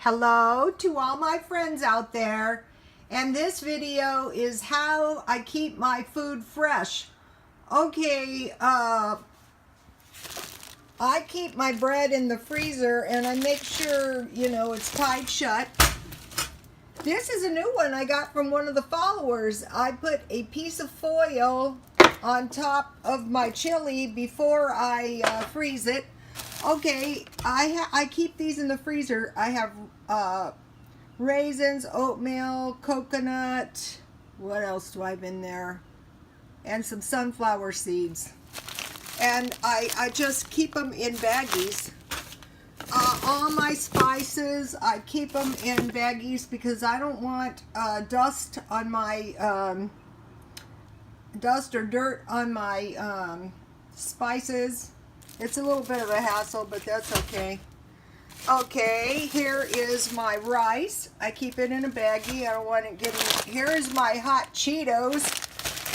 Hello to all my friends out there, and this video is how I keep my food fresh. Okay, I keep my bread in the freezer and I make sure, it's tied shut. This is a new one I got from one of the followers. I put a piece of foil on top of my chili before I freeze it. Okay, I keep these in the freezer. I have raisins, oatmeal, coconut. What else do I have in there? And some sunflower seeds. And I just keep them in baggies. All my spices, I keep them in baggies because I don't want dust on my dust or dirt on my spices. It's a little bit of a hassle, but that's okay. Okay, here is my rice. I keep it in a baggie. I don't want it getting... Here is my hot Cheetos.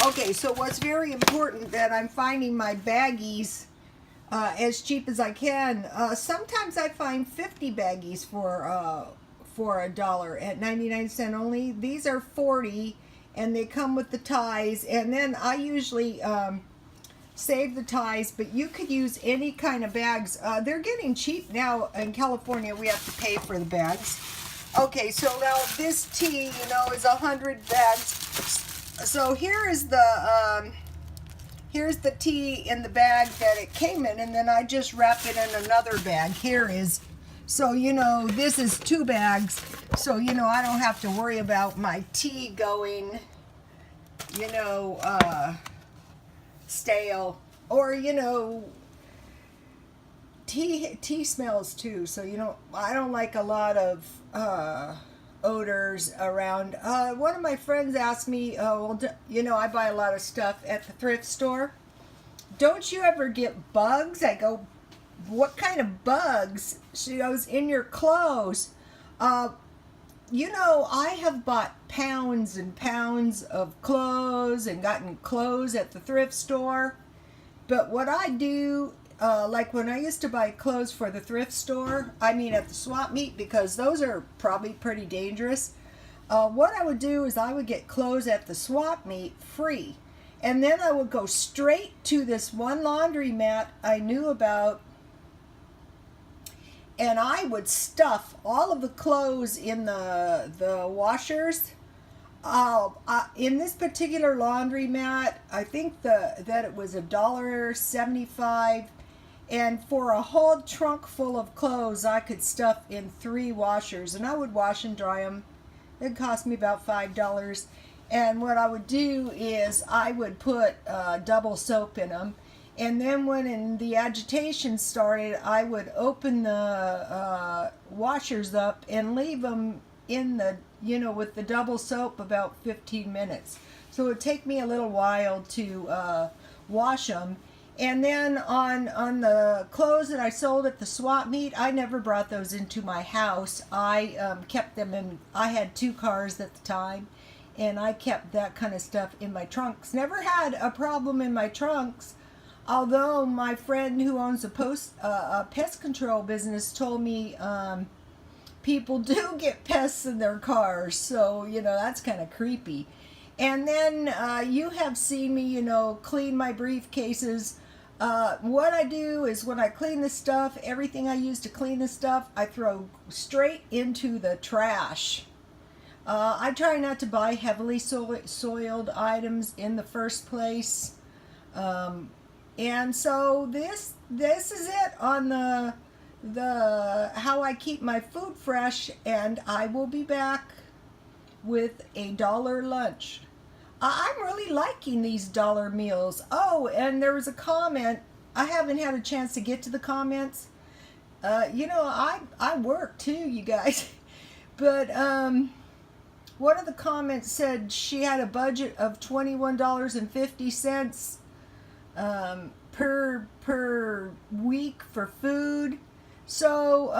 Okay, so what's very important that I'm finding my baggies as cheap as I can. Sometimes I find 50 baggies for $1 at 99 cents only. These are 40, and they come with the ties. And then I usually save the ties, but you could use any kind of bags. They're getting cheap now in California. We have to pay for the bags. Okay, so now this tea, is 100 bags. So here is the here's the tea in the bag that it came in, and then I just wrap it in another bag. Here is, so this is 2 bags, so I don't have to worry about my tea going stale, or tea smells too, so I don't like a lot of odors around. One of my friends asked me, I buy a lot of stuff at the thrift store. Don't you ever get bugs? I go, what kind of bugs? She goes, in your clothes. I have bought pounds and pounds of clothes and gotten clothes at the thrift store. But what I do, like when I used to buy clothes for the thrift store, at the swap meet, because those are probably pretty dangerous. What I would do is I would get clothes at the swap meet free. And then I would go straight to this one laundromat I knew about, and I would stuff all of the clothes in the washers. In this particular laundromat, I think that it was $1.75, and for a whole trunk full of clothes, I could stuff in 3 washers, and I would wash and dry them. It cost me about $5. And what I would do is I would put double soap in them. And then when the agitation started, I would open the washers up and leave them in the, with the double soap about 15 minutes. So it would take me a little while to wash them. And then on the clothes that I sold at the swap meet, I never brought those into my house. I kept them in, I had 2 cars at the time, and I kept that kind of stuff in my trunks. Never had a problem in my trunks. Although my friend who owns a pest control business told me people do get pests in their cars, so that's kind of creepy. And then you have seen me, clean my briefcases. What I do is when I clean the stuff, everything I use to clean the stuff, I throw straight into the trash. I try not to buy heavily soiled items in the first place. And so this is it on the how I keep my food fresh, and I will be back with a $1 lunch. I'm really liking these $1 meals. Oh, and there was a comment. I haven't had a chance to get to the comments. I work too, you guys. But one of the comments said she had a budget of $21.50 per week for food. So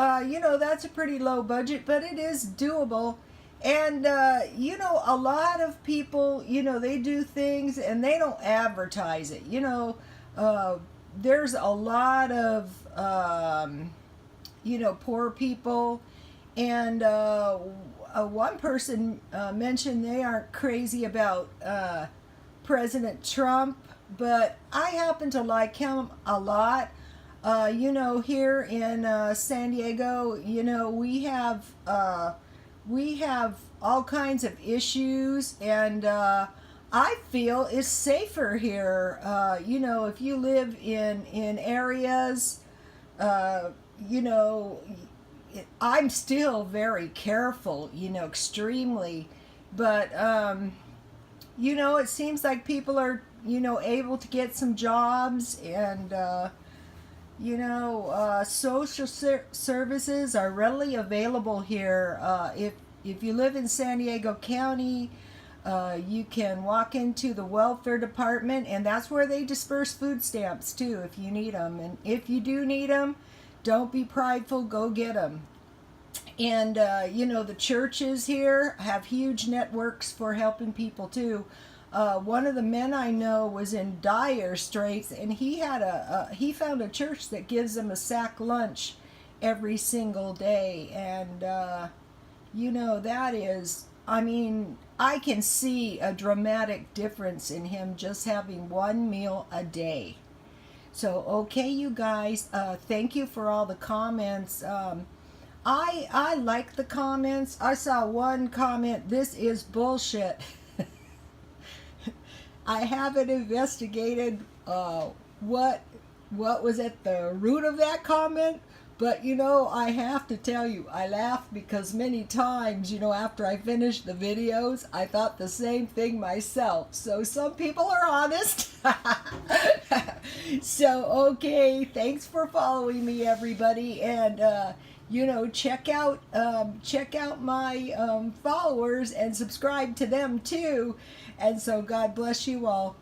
that's a pretty low budget, but it is doable. And a lot of people, they do things and they don't advertise it. There's a lot of poor people, And one person mentioned they aren't crazy about President Trump, but I happen to like him a lot. You know, here in San Diego, you know, we have all kinds of issues, and I feel it's safer here. You know, if you live in areas, you know, I'm still very careful, you know, extremely, but you know, it seems like people are, you know, able to get some jobs, and you know, social services are readily available here. If you live in San Diego County, you can walk into the welfare department, and that's where they disperse food stamps too, if you need them. And if you do need them, don't be prideful. Go get them. And you know, the churches here have huge networks for helping people too. One of the men I know was in dire straits, and he found a church that gives him a sack lunch every single day. And you know, that is, I mean, I can see a dramatic difference in him just having one meal a day. So, okay, you guys, thank you for all the comments. I like the comments. I saw one comment, "This is bullshit." I haven't investigated what was at the root of that comment, but you know, I have to tell you, I laughed because many times, you know, after I finished the videos, I thought the same thing myself. So some people are honest. So okay, thanks for following me, everybody, and you know, check out my followers and subscribe to them too. And so God bless you all.